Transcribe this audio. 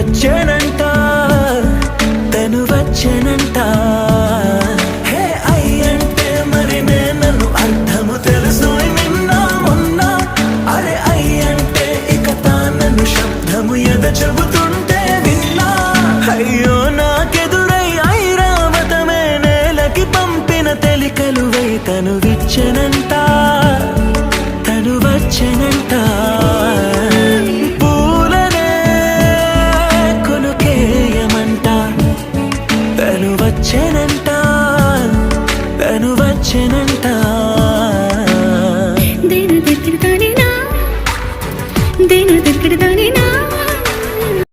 వచ్చెనంట తను వచ్చెనంట హే అయ్యంటే మరి నేను అర్థము తెలుసు నిన్న మొన్న అరే అయ్యంటే ఇక తానను శబ్దము ఎద చెబుతుంటే విన్నా అయ్యో నాకెదురై ఐరావతమే నేలకి పంపిన తెలికలువై తను విచ్చెనంట తను వచ్చెనంట తను వచ్చెనంట